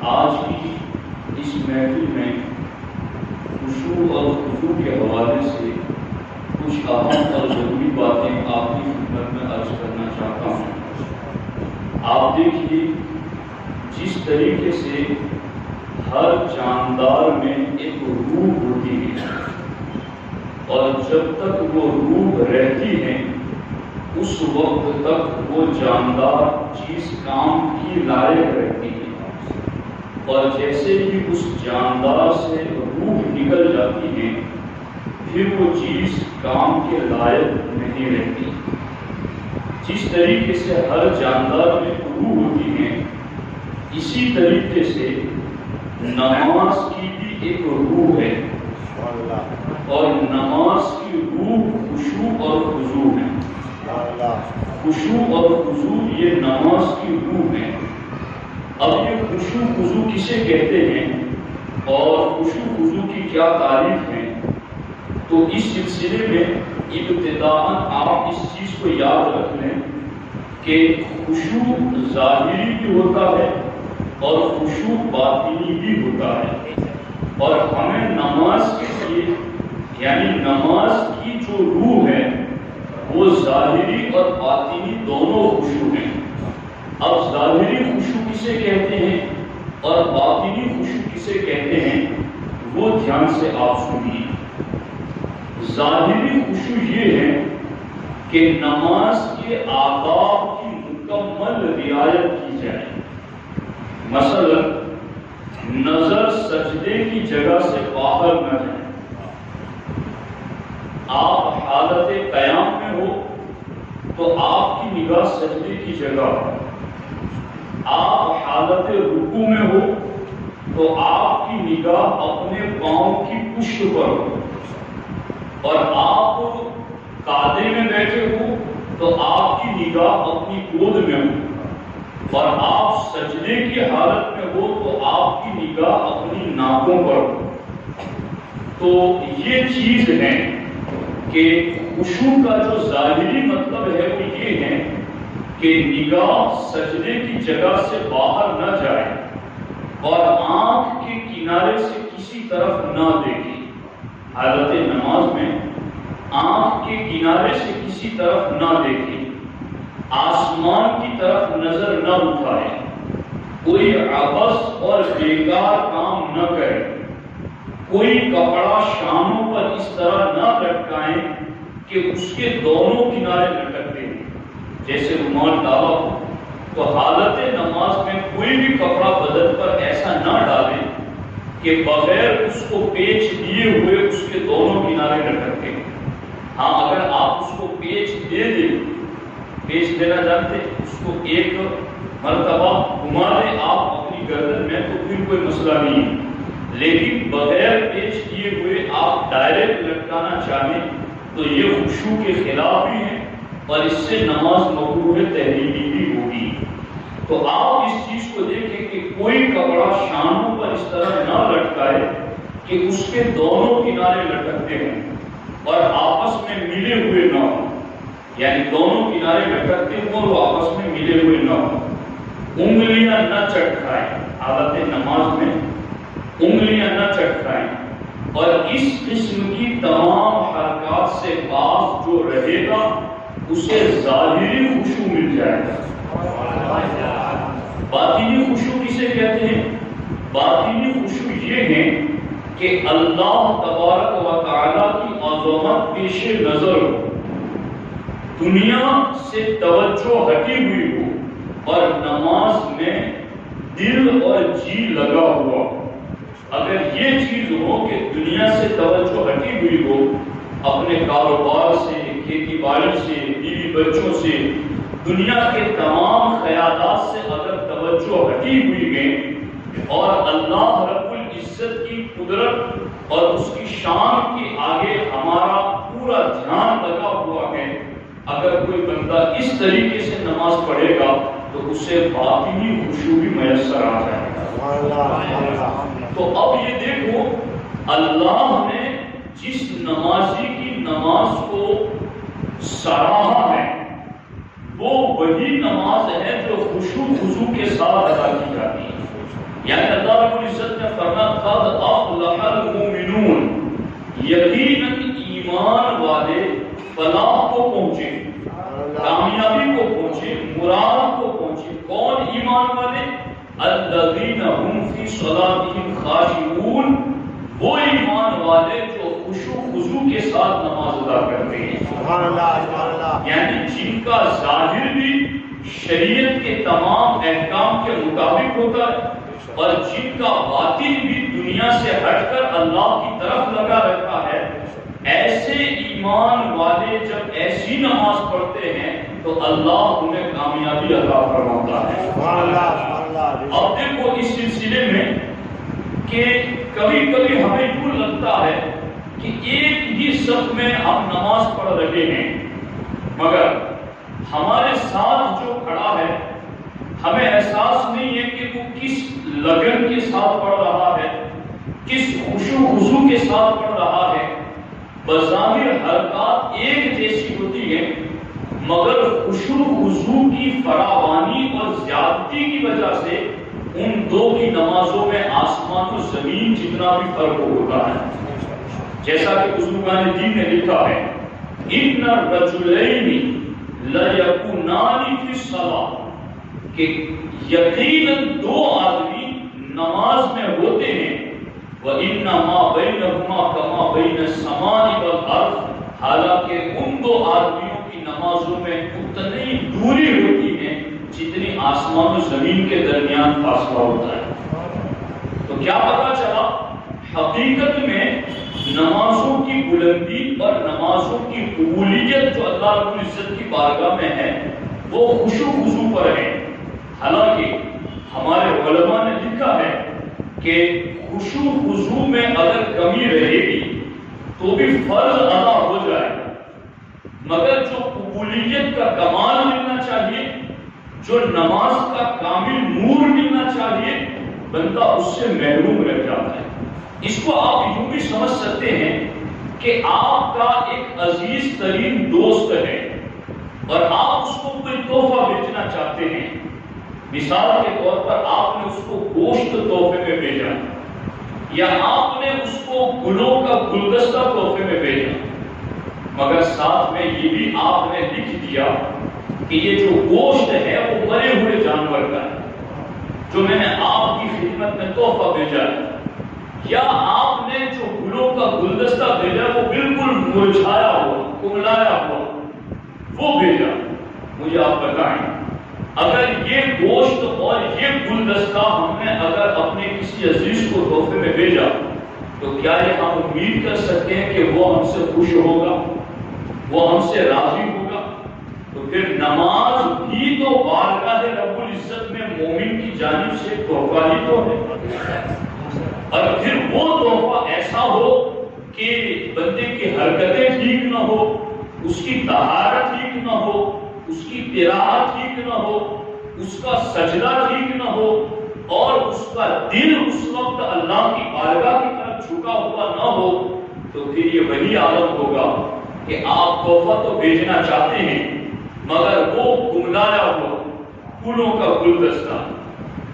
آج کی اس محفل میں خشوع اور خضوع کے حوالے سے کچھ اہم اور ضروری باتیں آپ کی خدمت میں عرض کرنا چاہتا ہوں۔ آپ دیکھیے جس طریقے سے ہر جاندار میں ایک روح ہوتی ہے اور جب تک وہ روح رہتی ہے اس وقت تک وہ جاندار چیز کام کی لائق رہتی ہے، اور جیسے ہی اس جاندار سے روح نکل جاتی ہے پھر وہ چیز کام کے لائق نہیں رہتی۔ جس طریقے سے ہر جاندار میں روح ہوتی ہے اسی طریقے سے نماز کی بھی ایک روح ہے، اور نماز کی روح خشوع اور خضوع ہے۔ خشوع اور خضوع یہ نماز کی روح ہے۔ اب یہ خشوع خضوع کسے کہتے ہیں اور خشوع خضوع کی کیا تعریف ہے، تو اس سلسلے میں ابتداءً آپ اس چیز کو یاد رکھ لیں کہ خشوع ظاہری بھی ہوتا ہے اور خشوع باطنی بھی ہوتا ہے، اور ہمیں نماز کے لیے یعنی نماز کی جو روح ہے وہ ظاہری اور باطنی دونوں خشوع ہیں۔ اب ظاہری خشوع کسے کہتے ہیں اور باطنی خشوع کسے کہتے ہیں وہ دھیان سے آپ سنیے۔ ظاہری خشوع یہ ہے کہ نماز کے آداب کی مکمل رعایت کی جائے، مثلا نظر سجدے کی جگہ سے باہر نہ جائے، آپ حالت قیام میں ہو تو آپ کی نگاہ سجدے کی جگہ ہو، آپ حالت رکوع میں ہو تو آپ کی نگاہ اپنے پاؤں کی پشت پر ہو، اور آپ قعدے میں بیٹھے ہو تو آپ کی نگاہ اپنی گود میں ہو، اور آپ سجدے کی حالت میں ہو تو آپ کی نگاہ اپنی ناکوں پر ہو۔ تو یہ چیز ہے کہ خشوع کا جو ظاہری مطلب ہے وہ یہ ہے کہ نگاہ سجدے کی جگہ سے باہر نہ جائے اور آنکھ کے کنارے سے کسی طرف نہ دیکھے۔ حالت نماز میں آنکھ کے کنارے سے کسی طرف نہ دیکھے، آسمان کی طرف نظر نہ اٹھائے، کوئی عبث اور بیکار کام نہ کرے، کوئی کپڑا شانوں پر اس طرح نہ لٹکائیں کہ اس کے دونوں کنارے لٹکتے ہیں، جیسے رومال ڈالا ہو تو حالت نماز میں کوئی بھی کپڑا بدن پر ایسا نہ ڈالے کہ بغیر اس کو پیچ دیے ہوئے اس کے دونوں کنارے لٹکتے ہیں۔ ہاں اگر آپ اس کو پیچ دے دیں، پیچ دینا جانتے اس کو ایک مرتبہ گھما دیں آپ اپنی گردن میں تو پھر کوئی مسئلہ نہیں ہے، لیکن بغیر پیچ دیے ہوئے آپ ڈائریکٹ لٹکانا چاہیں تو یہ خشوع کے خلاف بھی ہے اور اس سے نماز مکروہ تحریمی بھی ہوگی۔ تو آپ اس چیز کو دیکھیں کہ کوئی کپڑا شانوں پر اس طرح نہ لٹکائے کہ اس کے دونوں کنارے لٹکتے ہیں اور آپس میں ملے ہوئے نہ ہوں، یعنی دونوں کنارے لٹکتے ہوں اور وہ آپس میں ملے ہوئے نہ ہوں۔ انگلیاں نہ چٹکائیں، حالت نماز میں انگلیاں نہ چٹکائیں، اور اس قسم کی تمام حرکات سے باز جو رہے گا اسے ظاہری خشوع مل جائے گا۔ باطنی خشوع کسے کہتے ہیں؟ باطنی خشوع یہ ہے کہ اللہ تبارک و تعالیٰ کی عظمت پیش نظر ہو، دنیا سے توجہ ہٹی ہوئی ہو اور نماز میں دل اور جی لگا ہوا ہو۔ اگر یہ چیز ہو کہ دنیا سے توجہ ہٹی ہوئی ہو، اپنے کاروبار سے، کھیتی باڑی سے، بیوی بچوں سے، دنیا کے تمام خیالات سے اگر توجہ ہٹی ہوئی ہے اور اللہ رب العزت کی قدرت اور اس کی شان کے آگے ہمارا پورا دھیان لگا ہوا ہے، اگر کوئی بندہ اس طریقے سے نماز پڑھے گا تو اسے باطنی خشوع بھی میسر آ جائے گا۔ تو اب یہ دیکھو اللہ نے جس نمازی کی نماز کو سراہا ہے وہ وہی نماز ہے جو خشوع خضوع کے ساتھ ادا کی جاتی ہے، یعنی یقیناً ایمان والے فلاح کو پہنچے، کامیابی کو پہنچے، مراد کو پہنچے۔ کون ایمان والے؟ الذین هم فی صلاتهم خاشعون، وہ ایمان والے جو خشوع و خضوع کے ساتھ نماز ادا کرتے ہیں۔ سبحان اللہ، سبحان اللہ۔ یعنی جن کا ظاہر بھی شریعت کے تمام احکام کے مطابق ہوتا ہے اور جن کا باطن بھی دنیا سے ہٹ کر اللہ کی طرف لگا رہتا ہے، ایسے ایمان والے جب ایسی نماز پڑھتے ہیں تو اللہ انہیں کامیابی عطا فرماتا ہے۔ سبحان اللہ، سبحان اللہ۔ اب دیکھو اس سلسلے میں کہ کبھی کبھی ہمیں یوں لگتا ہے کہ ایک ہی صف میں ہم نماز پڑھ رہے ہیں، مگر ہمارے ساتھ جو کھڑا ہے ہمیں احساس نہیں ہے کہ وہ کس لگن کے ساتھ پڑھ رہا ہے، کس خشوع و خضوع کے ساتھ پڑھ رہا ہے۔ بظاہر حرکات ایک جیسی ہوتی ہیں، مگر خشوع و خضوع کی فراوانی اور زیادتی کی وجہ سے ان دو کی نمازوں میں آسمان و زمین جتنا بھی فرق ہوتا ہے۔ جیسا کہ بزرگان دین نے لکھا ہے، ان الرجلین لیکونان فی الصلاۃ، کہ یقیناً دو آدمی نماز میں ہوتے ہیں، وَإِنَّمَا بَيْنَهُمَا كَمَا بَيْنَ السَّمَاءِ وَالْأَرْضِ، حالانکہ ان دو آدمیوں کی نمازوں میں اتنی دوری ہوتی ہے جتنی آسمان و زمین کے درمیان فاصلہ ہوتا ہے۔ تو کیا پتہ چلا؟ حقیقت میں نمازوں کی بلندی اور نمازوں کی قبولیت جو اللہ رب العزت کی بارگاہ میں ہے وہ خشوع و خضوع پر ہے۔ حالانکہ ہمارے علماء نے لکھا ہے کہ خشوع و خضوع میں اگر کمی رہے گی تو بھی فرض ادا ہو جائے گا، مگر جو قبولیت کا کمال ملنا چاہیے، جو نماز کا کامل نور ملنا چاہیے، بندہ اس سے محروم رہ جاتا ہے۔ اس کو آپ یوں بھی سمجھ سکتے ہیں کہ آپ کا ایک عزیز ترین دوست ہے اور آپ اس کو کوئی تحفہ بھیجنا چاہتے ہیں۔ مثال کے طور پر آپ نے اس کو گوشت تحفے میں بھیجا، یا آپ نے اس کو گلوں کا گلدستہ تحفے میں بھیجا، مگر ساتھ میں یہ بھی آپ نے لکھ دیا کہ یہ جو گوشت ہے وہ مرے ہوئے جانور کا ہے جو میں نے آپ کی خدمت میں تحفہ بھیجا ہے، یا آپ نے جو گلوں کا گلدستہ بھیجا وہ بالکل مرجھایا ہوا، کملایا ہوا وہ بھیجا۔ مجھے آپ بتائیں، اگر یہ گوشت اور یہ گلدستہ ہم نے اگر اپنے کسی عزیز کو تحفے میں بھیجا تو کیا یہ ہم امید کر سکتے ہیں کہ وہ ہم سے خوش ہوگا، وہ ہم سے راضی ہوگا؟ تو پھر نماز بھی تو بارگاہ رب العزت میں مومن کی جانب سے تحفہ ہی تو ہے، اور پھر وہ تحفہ ایسا ہو کہ بندے کی حرکتیں ٹھیک نہ ہو، اس کی طہارت ٹھیک نہ ہو، اس کی قرات ٹھیک نہ ہو، اس کا سجدہ ٹھیک نہ ہو، اور اس کا دل اس وقت اللہ کی بارگاہ کی طرف جھکا ہوا نہ ہو، تو پھر یہ وہی عالم ہوگا کہ آپ تحفہ تو بھیجنا چاہتے ہیں مگر وہ گملایا ہوا پھولوں کا گلدستہ،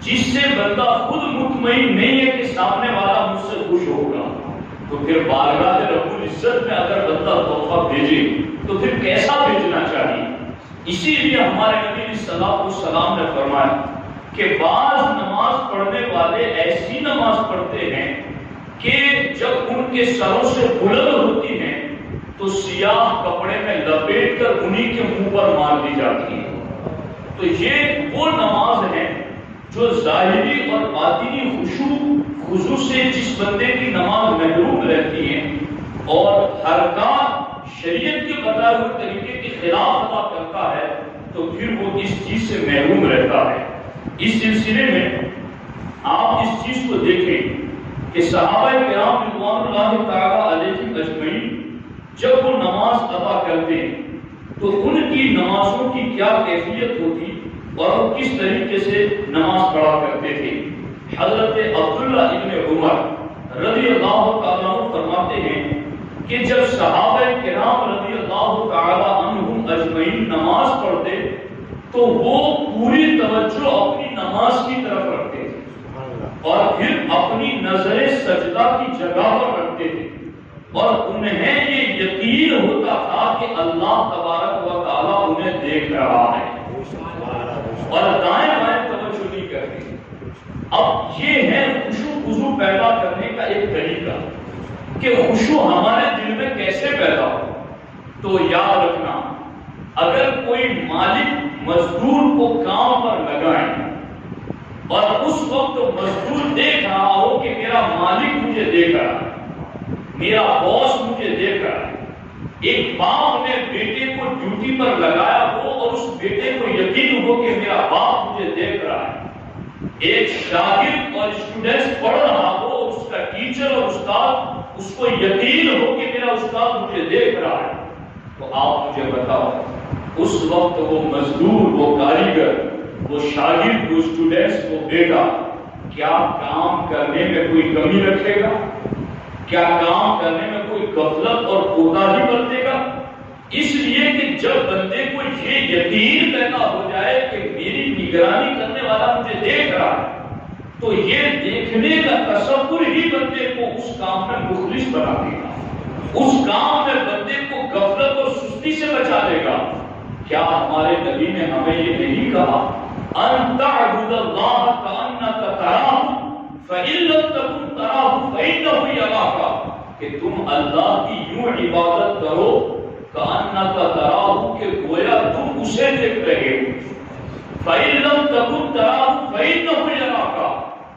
جس سے بندہ خود مطمئن نہیں ہے کہ سامنے والا مجھ سے خوش ہوگا، تو پھر بارگاہ رب العزت میں اگر بندہ تحفہ بھیجے تو پھر کیسا بھیجنا چاہیے؟ اسی لیے ہمارے نبی صلی اللہ علیہ وسلم نے فرمایا کہ بعض نماز پڑھنے والے ایسی نماز پڑھتے ہیں کہ جب ان کے سروں سے بلند ہوتی ہیں تو سیاہ کپڑے میں لپیٹ کر انہی کے منہ پر مار دی جاتی ہے۔ تو یہ وہ نماز ہے جو ظاہری اور باطنی خشوع خضوع سے جس بندے کی نماز محروم رہتی ہے اور حرکات شریعت کے بتائے ہوئے طریقے کے خلاف ادا کرتا ہے تو پھر وہ اس چیز سے محروم رہتا ہے۔ اس سلسلے میں آپ اس چیز کو دیکھیں کہ صحابہ کرام رضوان اللہ تعالی علیہم اجمعین جب وہ نماز ادا کرتے تو ان کی نمازوں کی کیا کیفیت ہوتی اور وہ کس طریقے سے نماز پڑھا کرتے تھے۔ حضرت عبداللہ ابن عمر رضی اللہ تعالیٰ عنہ فرماتے ہیں کہ جب صحابہ کرام رضی اللہ تعالیٰ عنہم اجمعین نماز پڑھتے تو وہ پوری توجہ اپنی نماز کی طرف رکھتے تھے اور پھر اپنی نظر سجدہ کی جگہ پر رکھتے تھے اور انہیں یہ یقین ہوتا تھا کہ اللہ تبارک و تعالیٰ انہیں دیکھ رہا ہے اور دائیں بائیں توجہ نہیں کرتے. اب یہ ہے خشوع خضوع پیدا کرنے کا ایک طریقہ کہ خشوع ہمارے دل میں کیسے پیدا ہو. تو یاد رکھنا، اگر کوئی مالک مزدور کو کام پر لگائے اور اس وقت مزدور دیکھ رہا ہو کہ میرا مالک مجھے دیکھ رہا ہے، میرا باس مجھے دیکھ رہا ہے. ایک باپ نے بیٹے کو ڈیوٹی پر لگایا ہو اور اس بیٹے کو یقین ہو کہ میرا باپ مجھے دیکھ رہا ہے. ایک شاگرد اور اسٹوڈنٹ پڑھ رہا ہو اور اس کا ٹیچر اور استاد اس کو یقین ہو کہ میرا استاد مجھے دیکھ رہا ہے. تو آپ مجھے بتاؤ اس وقت وہ مزدور، وہ کاریگر، وہ شاگرد، وہ اسٹوڈنٹ، وہ بیٹا کیا کام کرنے میں کوئی کمی رکھے گا؟ کیا کام کرنے میں کوئی غفلت اور کوتاہی برتے گا؟ اس لیے کہ جب بندے کو یہ یقین پیدا ہو جائے کہ میری نگرانی کرنے والا مجھے دیکھ رہا ہے، تو یہ دیکھنے کا تصور ہی بندے کو اس کام میں مخلص بنا دے گا، اس کام میں بندے کو غفلت اور سستی سے بچا لے گا. کیا ہمارے نبی نے ہمیں یہ نہیں کہا ان تعبد اللہ کأنک تراہ فإن لم تکن تراہ فإنہ یراک، کہ تم اللہ کی یوں عبادت کرو کأنک تراہ، کہ گویا تم اسے دیکھ رہے ہو. فإن لم تکن تراہ فإنہ یراک،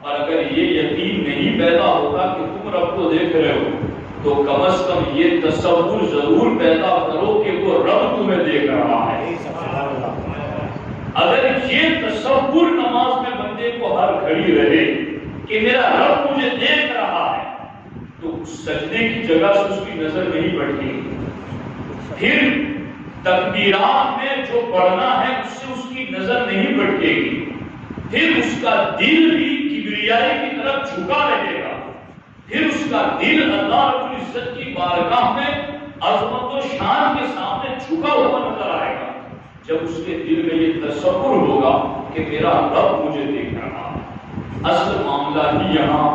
اور اگر یہ یقین نہیں پیدا ہوتا کہ تم رب کو دیکھ رہے ہو تو کم از کم یہ تصور ضرور پیدا کرو کہ وہ رب تمہیں دیکھ رہا ہے. اگر یہ تصور نماز میں بندے کو ہر گھڑی رہے کہ میرا رب مجھے دیکھ رہا ہے، تو سجدے کی جگہ سے اس کی نظر نہیں بڑھتی. پھر تکبیرات میں جو پڑھنا ہے اس سے اس کی نظر نہیں بڑھے گی. پھر اس کا دل بھی کبریائی کی طرف جھکا رہے گا. پھر اس کا دل اللہ رب العزت کی بارگاہ میں عظمت و شان کے سامنے جھکا ہوا نظر آئے گا. جب اس کے دل میں یہ تصور ہوگا کہ میرا رب مجھے دیکھ رہا ہے. اصل معاملہ ہی یہاں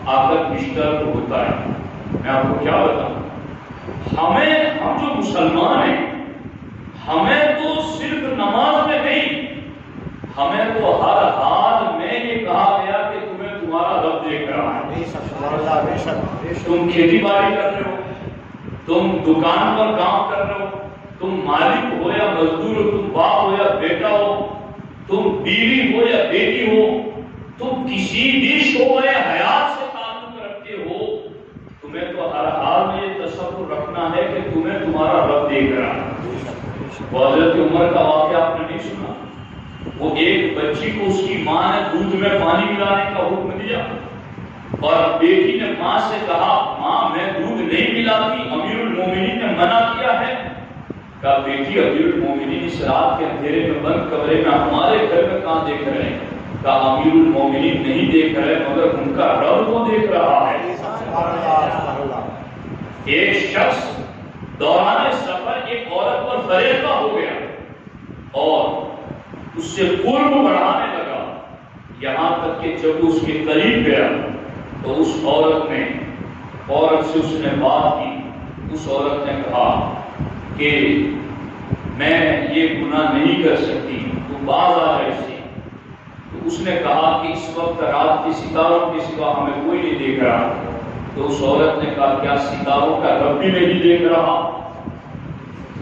آ کر مشترک ہوتا ہے. میں آپ کو کیا بتاؤں، ہم جو مسلمان ہیں، ہمیں تو صرف نماز میں نہیں، ہمیں تو ہر حال میں یہ کہا گیا کہ تمہیں تمہارا رب دیکھ رہا ہے. تم کھیتی باڑی کر رہے ہو، تم دکان پر کام کر رہے ہو، تم مالک ہو یا مزدور ہو، تم باپ ہو یا بیٹا ہو، تم بیوی ہو یا بیٹی ہو، تم کسی بھی شعبۂ حیات سے تعلق رکھتے ہو، تمہیں تو ہر حال میں یہ تصور رکھنا ہے کہ تمہیں تمہارا رب دیکھ رہا ہے. حضرت عمر کا واقعہ آپ نے نہیں سنا؟ وہ ایک بچی کو اس کی ماں نے دودھ میں پانی ملانے کا حکم دیا اور بیٹی نے ماں سے کہا ماں میں دودھ نہیں ملاتی، امیر المومنین نے منع کیا ہے. کہا بیٹی امیر المومنین اس رات کے اندھیرے میں بند کمرے میں ہمارے گھر میں کہاں دیکھ رہے ہیں؟ کہا امیر المومنین نہیں دیکھ رہے مگر ان کا رب کو دیکھ رہا ہے. ایک شخص دوران سفر ایک عورت پر فریفتہ ہو گیا اور اس سے قرب بڑھانے لگا، یہاں تک کہ جب اس کے قریب گیا تو اس عورت سے اس نے بات کی. اس عورت نے کہا کہ میں یہ گناہ نہیں کر سکتی، تو باز آ رہی تھی. تو اس نے کہا کہ اس وقت رات کے ستاروں کے سوا ہمیں کوئی نہیں دیکھ رہا. تو اس عورت نے کہا کیا ستاروں کا رب بھی نہیں دیکھ رہا؟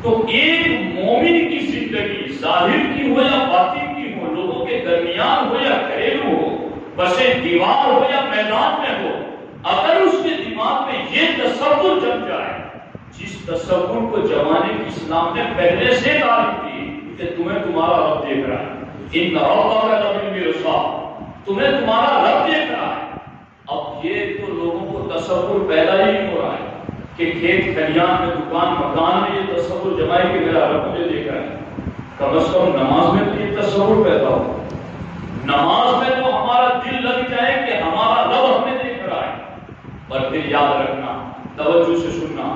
تو ایک مومن کی زندگی ظاہر کی ہو یا باطن کی ہو، لوگوں کے درمیان ہو یا گھریلو ہو، بسے دیوار ہو یا میدان میں ہو، اگر اس کے دماغ میں یہ تصور جم جائے، جس تصور کو جمانے کی اسلام نے پہلے سے تعریف دی کہ تمہیں تمہارا رب دیکھ رہا ہے، ان ربک لبالمرصاد، تمہیں تمہارا رب دیکھ رہا ہے. اب یہ تو لوگوں کو تصور پیدا ہی نہیں ہو رہا ہے کہ کھیت کھلیان میں دکان مکان میں یہ تصور جمائے کہ میرا رب مجھے دیکھ رہا ہے. کم از کم نماز میں تو یہ تصور پیدا ہو. نماز میں تو ہمارا دل لگ جائے کہ ہمارا رب ہمیں دیکھ رہا ہے. اور پھر یاد رکھنا، توجہ سے سننا،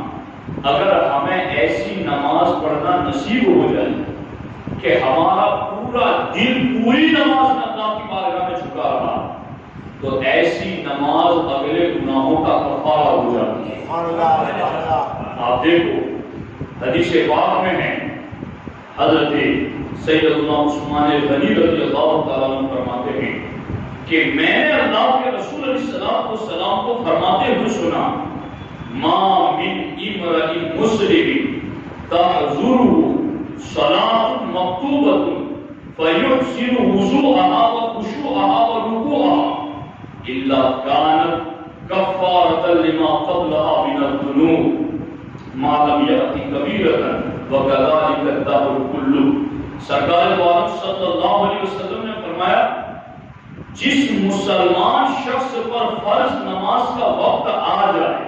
اگر ہمیں ایسی نماز پڑھنا نصیب ہو جائے کہ ہمارا پورا دل پوری نماز میں اللہ کی بارگاہ میں جھکا رہا، تو ایسی نماز اگلے گناہوں کا کفارہ ہو جاتی ہے۔ آپ دیکھو حدیث پاک میں ہے، حضرت سیدنا عثمان غنی رضی اللہ تعالیٰ عنہ فرماتے ہیں کہ میں نے اللہ کے رسول علیہ السلام کو فرماتے ہوئے سنا، ما من امرئ مسلم تحضره صلاة مکتوبۃ فیحسن وضوءها وخشوعها ورکوعها الا كانت کفارۃ لما قبلها من الذنوب ما لم یأت کبیرۃ وکذلک الدہر کلہ۔ سرکار عالم صلی اللہ علیہ وسلم نے فرمایا، جس مسلمان شخص پر فرض نماز کا وقت آ جائے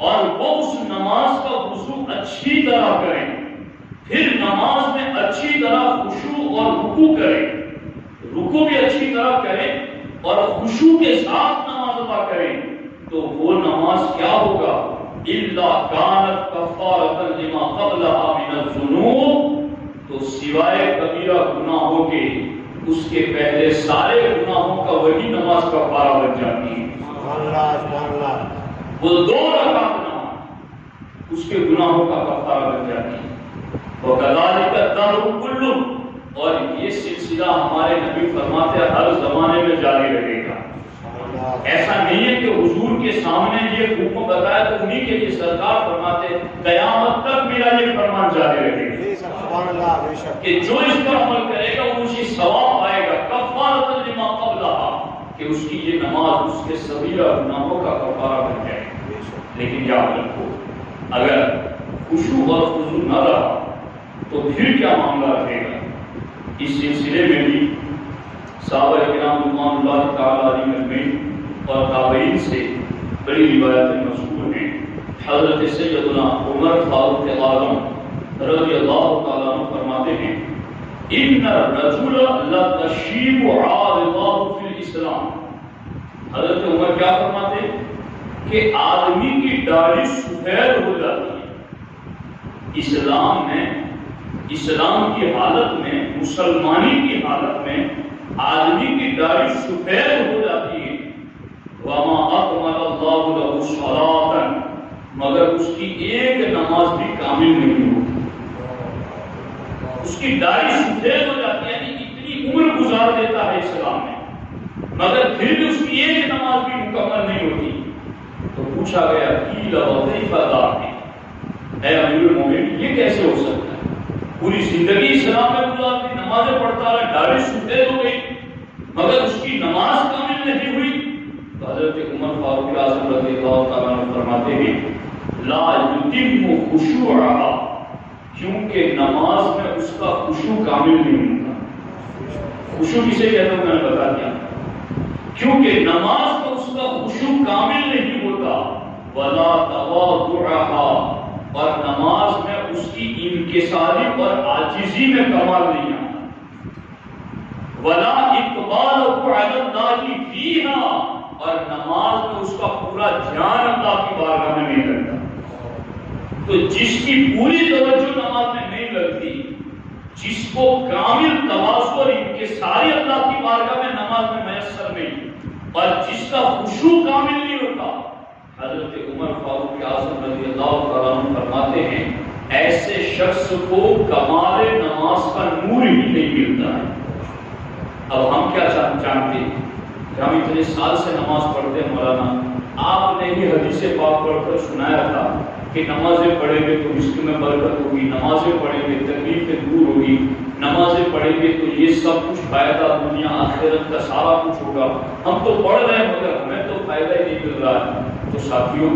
اور وہ اس نماز کا وضو اچھی طرح کرے، پھر نماز میں اچھی طرح خشوع اور رکوع کرے، رکوع بھی اچھی طرح کرے اور خشوع کے ساتھ نماز ادا کرے، تو وہ نماز کیا ہوگا؟ الا كانت کفارۃ لما قبلها من الذنوب، تو سوائے کبیرہ گناہوں کے اس کے پہلے سارے گناہوں کا وہی نماز کفارہ بن جاتی ہے۔ وہ 2 رکعت نماز اس کے گناہوں کا کفارہ بن جاتی ہے۔ وَكَذَلِكَ الدَّهْرُ كُلُّهُ، اور یہ سلسلہ ہمارے نبی فرماتے ہیں ہر زمانے میں جاری رہے گا۔ ایسا نہیں ہے کہ حضور کے سامنے یہ حکم بتایا تو انہیں کے لیے سرکار فرماتے قیامت تک میرا یہ فرمان جاری رہے گا کہ جو اس پر عمل کرے گا وہ اسی ثواب پائے گا، کفارۃ لما قبلها، کہ اس کی یہ نماز اس کے صغیرہ گناہوں کا کفارہ بن جائے۔ لیکن یاد رکھو، اگر خشوع اور خضوع نہ رہا تو پھر کیا معاملہ رہے گا؟ اس سلسلے میں بھی صحابہ کرام رضوان اللہ تعالیٰ علیہم اجمعین اور تابعین سے بڑی روایتیں مشہور ہیں۔ حضرت سیدنا عمر فاروق اعظم رضی اللہ تعالیٰ عنہ فرماتے ہیں، ان الرجل لتشیب عارضہ فی الاسلام۔ حضرت عمر کیا فرماتے ہیں کہ آدمی کی داڑھی سفید ہو جاتی ہے اسلام میں، اسلام کی حالت میں، مسلمانی کی حالت میں آدمی کی داڑھی سفید ہو جاتی ہے۔ وما اکمل اللہ له صلاۃ، مگر اس کی ایک نماز بھی کامل نہیں ہوتی، اس کی داڑھی سفید ہو جاتی ہے، یعنی اتنی عمر گزار دیتا ہے اسلام میں، مگر پھر بھی اس کی ایک نماز بھی مکمل نہیں ہوتی۔ تو پوچھا گیا قیل وکیف ذاک، اے امیر المومنین یہ کیسے ہو سکتا ہے؟ پوری زندگی اسلام میں گزار دی، نمازیں پڑھتا رہا، داڑھی سفید ہو گئی مگر اس کی نماز کامل نہیں ہوئی۔ تو حضرت عمر فاروق اعظم رضی اللہ تعالیٰ عنہ فرماتے ہیں لا یتم خشوعها، کیونکہ نماز میں اس کا خشوع کامل نہیں ہوتا۔ خشوع کسے کہتے ہیں میں نے بتا دیا، کیونکہ نماز میں اس کا خشوع کامل نہیں ہوتا۔ ولا تواضعها، اور نماز میں اس کی انکساری اور عاجزی میں کمال نہیں آتا۔ ولا اقبالہ علی اللہ فیہا، اور نماز میں اس کا پورا دھیان اللہ کی بارگاہ میں نہیں لگتا۔ تو جس کی پوری توجہ نماز میں نہیں لگتی، جس کو کامل تواضع اور انکساری اللہ کی بارگاہ میں نماز میں میسر نہیں، اور جس کا خشوع کامل نہیں ہوتا، حضرت عمر فاروق اعظم رضی اللہ تعالیٰ عنہ فرماتے ہیں ایسے شخص کو کمال نماز کا نور ہی نہیں ملتا ہے۔ اب ہم کیا جانتے ہیں کہ ہم اتنے سال سے نماز پڑھتے ہیں، مولانا آپ نے ہی حدیث پاک پڑھ کر سنایا تھا کہ نمازیں پڑھیں گے تو رزق میں برکت ہوگی، نمازیں پڑھیں گے تکلیفیں دور ہوگی، نمازیں پڑھیں گے تو یہ سب کچھ فائدہ دنیا آخرت کا سارا کچھ ہوگا۔ ہم تو پڑھ رہے ہیں مگر ہمیں تو فائدہ ہی نہیں مل رہا ہے۔ تو ساتھیوں،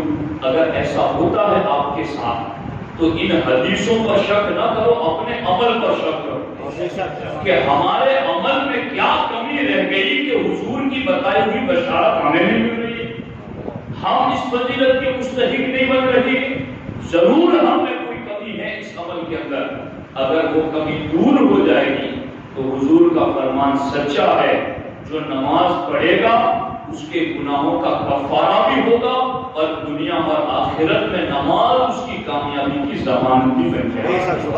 اگر ایسا ہوتا ہے آپ کے ساتھ تو ان حدیثوں پر شک نہ کرو، اپنے عمل پر شک کرو کہ ہمارے عمل میں کیا کمی رہ گئی کہ حضور کی بتائی ہوئی بشارت ہمیں نہیں مل رہی ہے، ہم اس فضیلت کے مستحق نہیں بن رہے۔ ضرور ہم میں کوئی کمی ہے اس عمل کے اندر، اگر وہ کمی دور ہو جائے گی تو حضور کا فرمان سچا ہے، جو نماز پڑھے گا اس کے گناہوں کا کفارہ بھی ہوگا اور دنیا اور آخرت میں نماز اس کی کامیابی کی ضمانت بھی بن جائے گی۔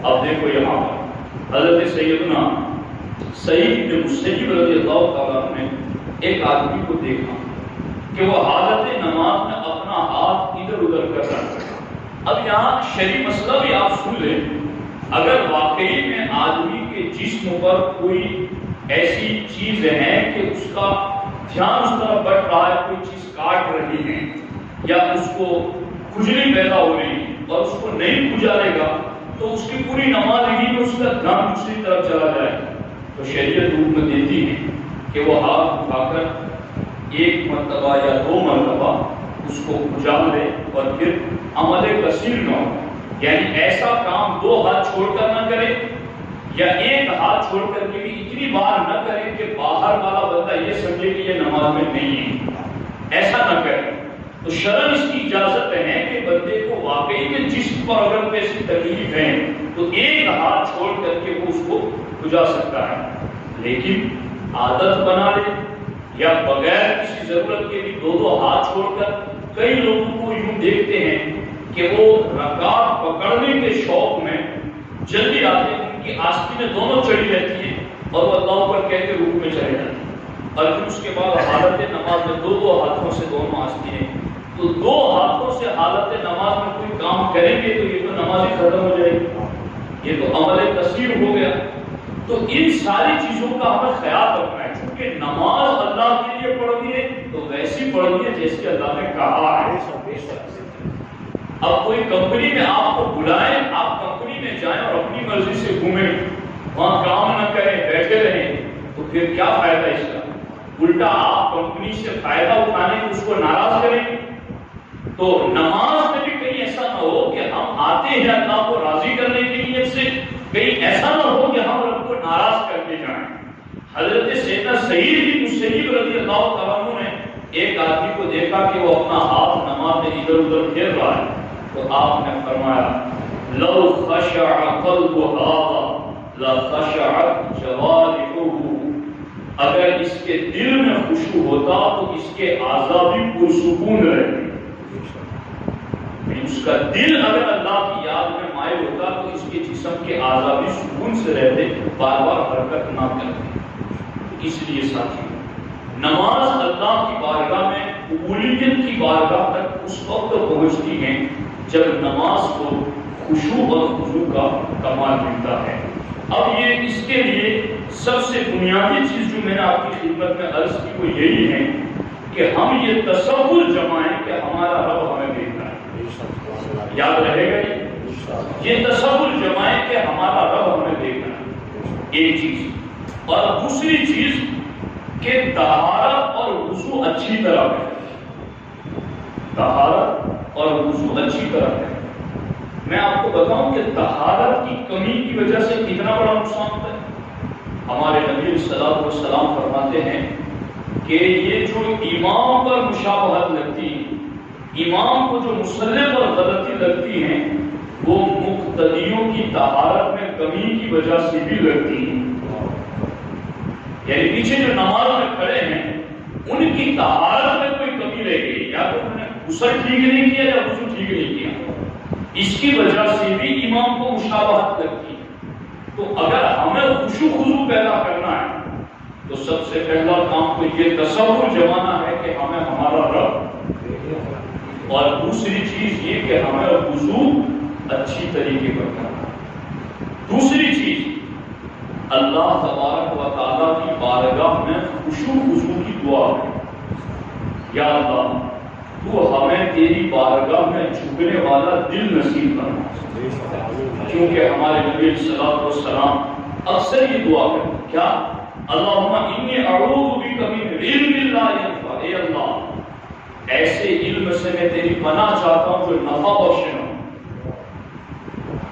اب دیکھو یہاں حضرت سیدنا سعید بن مسیب رضی اللہ تعالیٰ نے ایک آدمی کو دیکھا کہ وہ حالت نماز میں اپنا ہاتھ ادھر ادھر کر رہا ہے۔ اب یہاں شرعی مسئلہ بھی آپ سن لیں، اگر واقعی میں آدمی کے جسم پر کوئی ایسی چیز ہے کہ اس کا دھیان اس طرح بڑھ رہا ہے، کوئی چیز کاٹ رہی ہے یا اس کو کھجلی پیدا ہو رہی ہے اور اس کو نہیں کھجالے گا تو اس کی پوری نماز ہی میں اس کا دھیان دوسری طرف چلا جائے، تو شریعت حکم دیتی ہے کہ وہ ہاتھ اٹھا کر ایک مرتبہ یا 2 مرتبہ اس کو کھجال دے اور پھر عمل کثیر نہ ہو، یعنی ایسا کام 2 ہاتھ چھوڑ کر نہ کرے یا 1 ہاتھ چھوڑ کر کے بھی اتنی بار نہ کرے کہ باہر والا بندہ یہ سمجھے کہ یہ نماز میں نہیں ہے، ایسا نہ کرے۔ تو شرعاً اس کی اجازت ہے کہ بندے کو واقعی میں جسم پر اگر کوئی ایسی تکلیف ہے تو 1 ہاتھ چھوڑ کر کے وہ اس کو کھجا سکتا ہے، لیکن عادت بنا لے یا بغیر کسی ضرورت کے بھی 2 ہاتھ چھوڑ کر، کئی لوگوں کو یوں دیکھتے ہیں کہ وہ رکعت پکڑنے کے شوق میں جلدی آتے ہیں، ان کی آستینیں دونوں چڑھی رہتی ہیں اور وہ اللہ پر کہہ کے رکوع میں چلے جاتے ہیں، اور پھر اس کے بعد حالت نماز میں 2 ہاتھوں سے دونوں آستینیں، تو 2 ہاتھوں سے حالت نماز میں کوئی کام کریں گے تو یہ تو نماز ہی ختم ہو جائے گی، یہ تو عمل کثیر ہو گیا۔ تو ان ساری چیزوں کا ہمیں خیال رکھنا ہے، کیونکہ نماز اللہ کے لیے پڑھنی ہے تو ویسی پڑھنی ہے جیسے اللہ نے کہا ہے۔ اب کوئی کمپنی میں آپ کو بلائیں، آپ کمپنی میں جائیں اور اپنی مرضی سے گھومیں، وہاں کام نہ کریں، بیٹھے رہیں، تو پھر کیا فائدہ اس کا؟ الٹا آپ کمپنی سے فائدہ اٹھانے کو اس کو ناراض کریں۔ تو نماز میں بھی کہیں ایسا نہ ہو کہ ہم آتے ہیں اللہ کو راضی کرنے کی نیت سے، کہیں ایسا نہ ہو کہ ہم رب کو ناراض کر کے جائیں۔ حضرت سیدنا سعید بن مسیب رضی اللہ تعالیٰ عنہ نے ایک آدمی کو دیکھا کہ وہ اپنا ہاتھ نماز میں ادھر ادھر پھیر رہا ہے، تو آپ نے فرمایا لو خشع قلب هذا لخشعت جوارحه، اگر اس کے دل میں خشوع ہوتا تو اس کے اعضاء بھی پرسکون رہتے، اس کا دل اگر اللہ کی یاد میں مائل ہوتا تو اس کے جسم کے اعضاء بھی سکون سے رہتے، بار بار حرکت نہ کرتے۔ اس لیے ساتھی، نماز اللہ کی بارگاہ میں قبولیت کی بارگاہ تک اس وقت پہنچتی ہے جب نماز کو خشوع اور خضوع کا کمال ملتا ہے۔ اب یہ اس کے لیے سب سے بنیادی چیز جو میں نے آپ کی خدمت میں عرض کی وہ یہی ہے کہ ہم یہ تصور جمائیں کہ ہمارا رب ہمیں دیکھتا ہے، یاد رہے گا یہ تصور جمائیں کہ ہمارا رب ہمیں دیکھتا ہے، ایک چیز۔ اور دوسری چیز کہ طہارت اور وضو اچھی طرح ہے، طہارت اور وضو اچھی طرح ہے۔ میں آپ کو بتاؤں کہ طہارت کی کمی کی وجہ سے کتنا بڑا نقصان ہوتا ہے۔ ہمارے نبی صلی اللہ علیہ وسلم فرماتے ہیں کہ یہ جو امام پر مشابہت لگتی ہے، امام کو جو مصلی پر غلطی لگتی ہیں، وہ مقتدیوں کی طہارت میں کمی کی وجہ سے بھی لگتی ہیں۔ یعنی پیچھے جو نماز میں کھڑے ہیں ان کی طہارت میں کوئی کمی رہ گئی، یا تو انہوں نے غسل ٹھیک نہیں کیا یا وضو ٹھیک نہیں کیا، اس کی وجہ سے بھی امام کو مشابہت لگتی ہے۔ تو اگر ہمیں خشوع خضوع پیدا کرنا ہے تو سب سے پہلا کام تو یہ تصور جمانا ہے کہ ہمیں ہمارا رب، اور دوسری چیز یہ کہ ہمیں وضو اچھی طریقے پر کرنا۔ دوسری چیز اللہ تبارک و تعالیٰ کی بارگاہ میں خشوع خضوع کی دعا ہے، یا اللہ تو ہمیں تیری بارگاہ میں جھکنے والا دل نصیب کرنا، کیونکہ ہمارے نبی صلی اللہ علیہ وسلم اکثر یہ دعا کرتے کیا، اللہم انی اعوذ بک من علم لا ینفع، اے اللہ ایسے علم سے میں تیری پناہ چاہتا ہوں جو نفع بخش نہ ہو،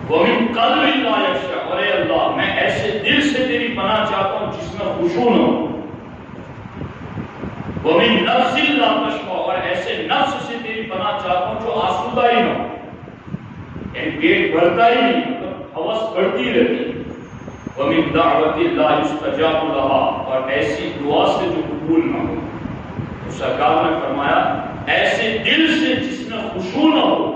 ومن قلب لا یخشع، اور اے اللہ میں ایسے دل سے تیری پناہ چاہتا ہوں جس میں خشوع نہ ہو، ومن نفس لا تشبع، اور ایسے نفس سے تیری پناہ چاہتا ہوں جو آسودہ ہی نہ ہو، یعنی پیٹ بھرتا ہی نہیں، ہوس بڑھتی رہتی، ومن دعوت لا یستجاب لها، اور ایسی دعا سے جو قبول نہ ہو۔ تو سرکار نے فرمایا ایسے دل سے جس میں خشوع نہ ہو،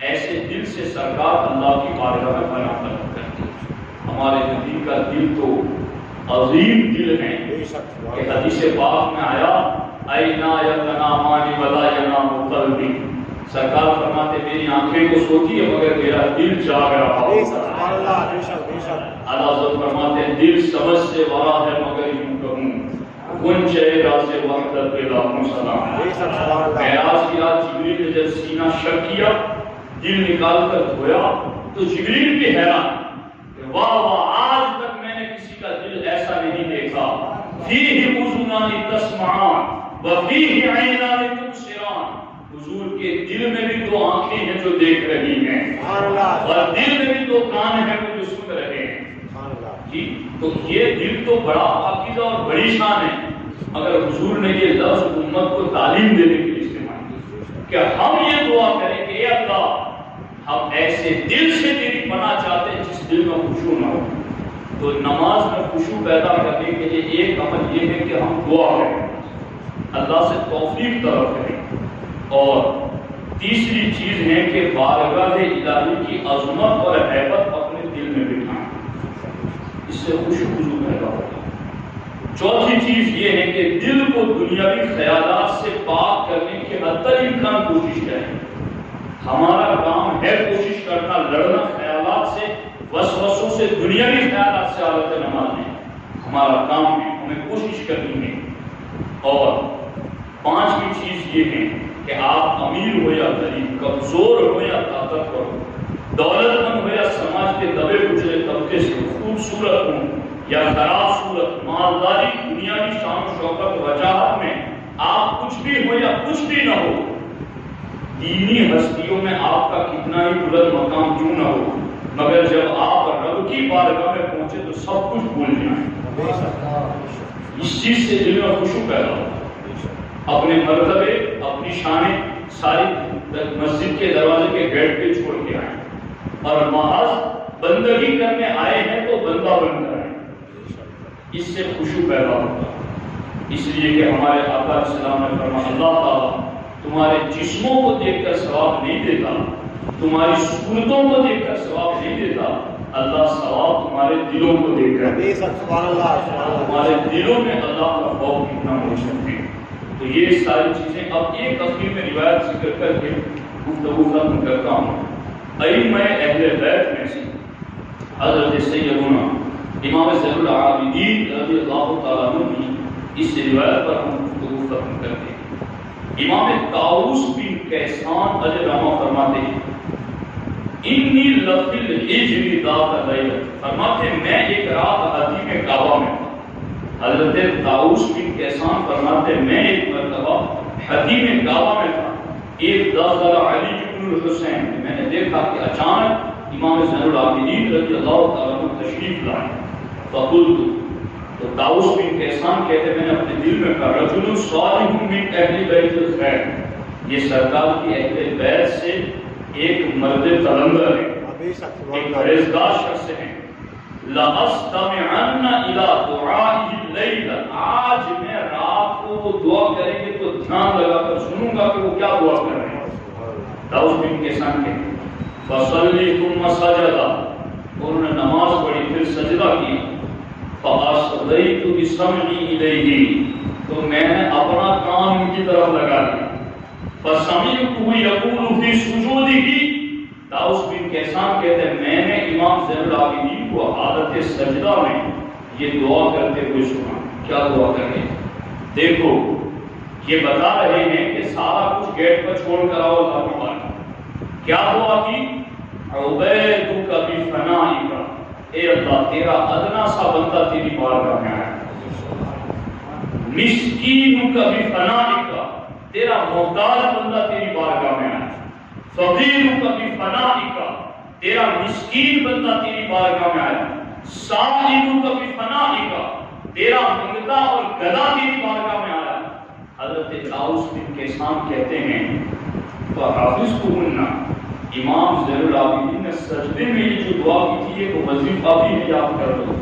ایسے دل سے سرکار اللہ کی بارگاہ میں پناہ طلب کرتی ہے۔ ہمارے نبی کا دل تو عظیم دل ہیں کہ حدیث پاک میں آیا اینا یتنامان ولا ینام قلبی، سرکار فرماتے میری آنکھیں تو سوتی ہے مگر میرا دل جاگ رہا ہوتا ہے۔ اعلیٰ حضرت فرماتے ہیں دل سمجھ سے ورا ہے مگر یوں کہوں گنچے راز وحدت الہم سلام۔ معراج کی رات جبریل نے جب سینہ شق کیا، دل نکال کر دھویا تو جبریل بھی حیران کہ واہ واہ آج تک میں نے کسی کا دل ایسا نہیں دیکھا، فیہ اذنان تسمعان وفیہ عینان تبصران، حضور کے دل میں بھی دو آنکھیں ہیں جو دیکھ رہی ہیں اور دل میں بھی دو کان ہیں جو سن رہے ہیں۔ جی تو یہ دل تو بڑا پاکیزہ اور بڑی شان ہے، مگر حضور نے یہ لفظ امت کو تعلیم دینے کے لیے استعمال کیا کہ ہم یہ دعا کریں کہ اے اللہ ہم ایسے دل سے تیری پناہ چاہتے ہیں جس دل میں خشوع نہ ہو۔ تو نماز میں خشوع پیدا کرنے کے لیے ایک عمل یہ ہے کہ ہم دعا کریں، اللہ سے توفیق طلب کریں، اور تیسری چیز ہے کہ بارگاہ الہی کی عظمت اور ہیبت اپنے دل میں بٹھائیں، اس سے خشوع خضوع پیدا ہوگا۔ چوتھی چیز یہ ہے کہ دل کو دنیاوی خیالات سے پاک کرنے کے حد تک امکان کوشش کریں۔ ہمارا کام ہے کوشش کرنا لڑنا خیالات سے، وسوسوں سے، دنیاوی خیالات سے حالت نماز ہے ہمارا کام ہے، ہمیں کوشش کرنی ہے۔ اور پانچویں چیز یہ ہے کہ آپ امیر ہو یا غریب، کمزور ہو یا طاقتور ہو، دولت مند ہو یا سماج کے دبے کچلے طبقے سے، خوبصورت ہوں یا خراب صورت، مالداری، دنیاوی شان و شوکت، وجاہت میں آپ کچھ بھی ہو یا کچھ بھی نہ ہو، دینی ہستیوں میں آپ کا کتنا ہی بلند مقام کیوں نہ ہو، مگر جب آپ رب کی بارگاہ میں پہنچے تو سب کچھ بھول جائیں۔ اس چیز سے دل میں خشوع پیدا ہو، اپنے مرتبے، اپنی شانیں ساری مسجد کے دروازے کے گیٹ پہ چھوڑ کے آئیں، اور محض بندگی کرنے آئے ہیں تو بندہ بن کر آئیں، اس سے خشوع پیدا ہوگا۔ اس لیے کہ ہمارے آقا علیہ السلام نے فرمایا اللہ تعالیٰ تمہارے جسموں کو دیکھ کر ثواب نہیں دیتا، تمہاری صورتوں کو دیکھ کر ثواب نہیں دیتا، اللہ ثواب تمہارے دلوں کو دیکھ کر، تمہارے دلوں میں اللہ کا خوف کتنا موجود ہے۔ تو یہ ساری چیزیں اب ایک تفصیل میں روایت ذکر کر کے گفتگو ختم کرتا ہوں۔ ائمہ اہل بیت میں سے حضرت سیدنا امام زین العابدین رضی اللہ تعالیٰ عنہ کی اس روایت پر ہم گفتگو ختم کرتے ہیں۔ امام طاؤس بن کیسان علیہ رحمہ فرماتے ہیں انی لفی الحجر ذات لیلہ، فرماتے ہیں میں ایک رات حدیم کعبہ میں تھا۔ حضرت طاؤس بن کیسان فرماتے ہیں میں ایک مرتبہ حدیم کعبہ میں تھا، ایک دخل علی بن الحسین، میں نے دیکھا کہ اچانک امام زین العابدین رضی اللہ تعالیٰ عنہ تشریف لائے، فقلت، تو طاؤس بن کیسان کہتے میں نے اپنے دل میں کہا رجل صالح من اہل بیت الخیر، یہ سرکار کی اہل بیت سے ایک مرد قلندر ہے، ایک پرہیزگار شخص ہے، لَأَسْتَمِعَنَّ إِلَىٰ دُعَائِهِ اللَّيْلَ، آج میں رات کو وہ دعا کریں گے تو دھیان لگا کر سنوں گا کہ وہ کیا دعا کر رہے ہیں۔ طاؤس بن کیسان کہتے فَصَلِّ ثُمَّ سَجَدَ، انہوں نے نماز پڑھی پھر سجدہ کی، فَأَصْغَيْتُ بِسَمْعِي إِلَيْهِ، تو میں نے اپنا کان ان کی طرف لگا دیا، فَسَمِعْتُهُ يَقُولُ فِي سُجُودِهِ، طاؤس بن کیسان کہتے ہیں میں نے امام زین العابدین کو حالت سجدہ میں یہ دعا کرتے ہوئے سنا۔ کیا دعا کریں؟ دیکھو یہ بتا رہے ہیں کہ سارا کچھ گیٹ پر چھوڑ کر آؤ اللہ کی بارگاہ۔ کیا دعا کی؟ عبیدک بفنائک، اے اللہ تیرا ادنا سا بندہ تیری بارگاہ میں آیا، مسکینک بفنائک، تیرا محتاج بندہ تیری بارگاہ میں آیا، فقیرک بفنائک، تیرا مسکین بندہ تیری بارگاہ میں آیا، سائلک بفنائک، تیرا منگتا اور گدا تیری بارگاہ میں آیا۔ حضرت طاؤس بن کیسان کہتے ہیں فحافظتهن، امام زین العابدین نے سجدے میں یہ جو دعا کی تھی یہ وظیفہ بھی ہے، یاد کر لو۔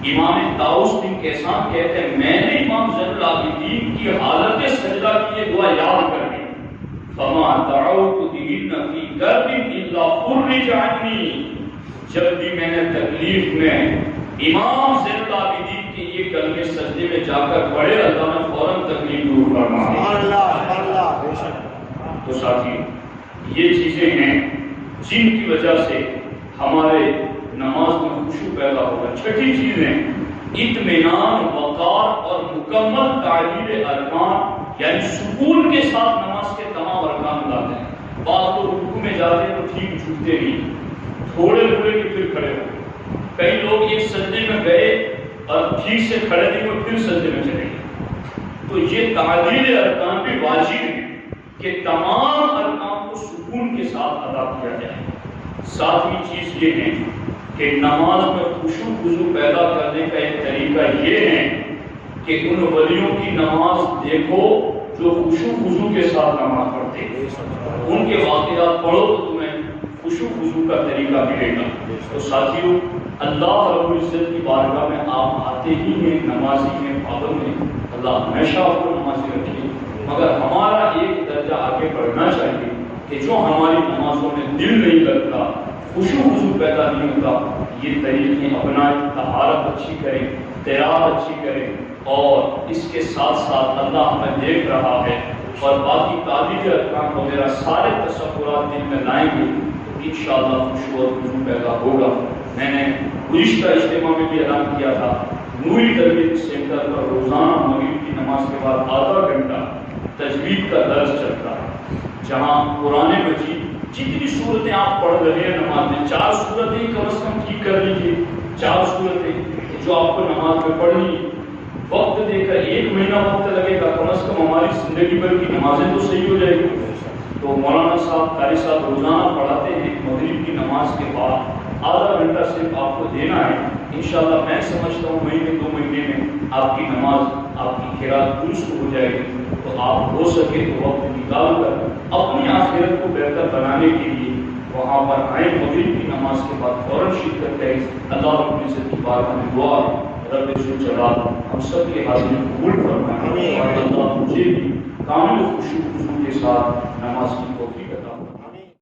امام طاؤس بن کیسان کہتے ہیں میں نے امام زین العابدین کی حالت سجدہ کی یہ دعا یاد کر لی، فما دعوت بهن فی کرب الا فرج عنی، جب بھی میں نے تکلیف میں امام زین العابدین کی ایک کلمے سجدے میں جا کر پڑھے اللہ نے فوراً تکلیف دور فرمائی۔ تو ساتھی یہ چیزیں ہیں جن کی وجہ سے ہمارے نماز میں خشوع پیدا ہوگا۔ چھٹی چیز ہے اطمینان، وقار اور مکمل تعلیل ارکان، یعنی سکون کے ساتھ نماز کے تمام ارکان لاتے ہیں۔ بعض تو رکوع میں جاتے ہیں تو ٹھیک جھکتے نہیں، تھوڑے ہوئے کہ پھر کھڑے ہو۔ کئی لوگ ایک سجدے میں گئے اور ٹھیک سے کھڑے نہیں ہوئے پھر سجدے میں چلے گئے۔ تو یہ تعلیل ارکان بھی واجب ہے کہ تمام ارکان کو سکون کے ساتھ ادا کیا جائے۔ ساتویں چیز یہ ہے کہ نماز میں خشوع خضوع پیدا کرنے کا ایک طریقہ یہ ہے کہ ان ولیوں کی نماز دیکھو جو خشوع خضوع کے ساتھ نماز پڑھتے ہیں، ان کے واقعات پڑھو تو تمہیں خشوع خضوع کا طریقہ ملے گا۔ تو ساتھیوں، اللہ رب العزت کی بارگاہ میں آپ آتے ہی ہیں، نمازی ہیں، پابند ہیں، اللہ ہمیشہ آپ کو نمازی رکھے، مگر ہمارا ایک درجہ آگے بڑھنا چاہیے کہ جو ہماری نمازوں میں دل نہیں لگتا، خشوع خضوع پیدا نہیں ہوتا، یہ طریقے اپنائیں، طہارت اچھی کریں، قرات اچھی کریں، اور اس کے ساتھ ساتھ اللہ ہمیں دیکھ رہا ہے اور باقی تعلیل ارکان وغیرہ سارے تصورات دل میں لائیں گے تو انشاءاللہ خشوع اور خضوع پیدا ہوگا۔ میں نے گزشتہ اجتماع میں بھی اعلان کیا تھا، نوری تربیت سینٹر پر روزانہ مغرب کی نماز کے بعد آدھا گھنٹہ تجوید کا درس چلتا ہے، جہاں قرآن مجید جتنی صورتیں آپ پڑھ رہے ہیں نماز میں، 4 صورتیں کم از کم ٹھیک کر لیجیے، 4 صورتیں جو آپ کو نماز میں پڑھنی، وقت دے کر 1 مہینہ وقت لگے گا، کم از کم ہماری زندگی بھر کی نمازیں تو صحیح ہو جائے گی۔ تو مولانا صاحب قاری صاحب روزانہ پڑھاتے ہیں، مغرب کی نماز کے بعد آدھا گھنٹہ صرف آپ کو دینا ہے۔ انشاءاللہ میں سمجھتا ہوں مہینے 2 مہینے میں آپ کی نماز، آپ کی قرات درست ہو جائے گی۔ تو آپ ہو سکے تو وقت نکال کر اپنی آخرت کو بہتر بنانے کے لیے وہاں پر آئیں، مغرب کی نماز کے بعد فوراً شرکت کریں۔ اللہ رب العزت کی بارگاہ میں دعا ہے، رب ذوالجلال ہم سب کے حاضری قبول فرمائے اور اللہ مجھے بھی کامل خشوع خضوع کے ساتھ نماز کی توفیق عطا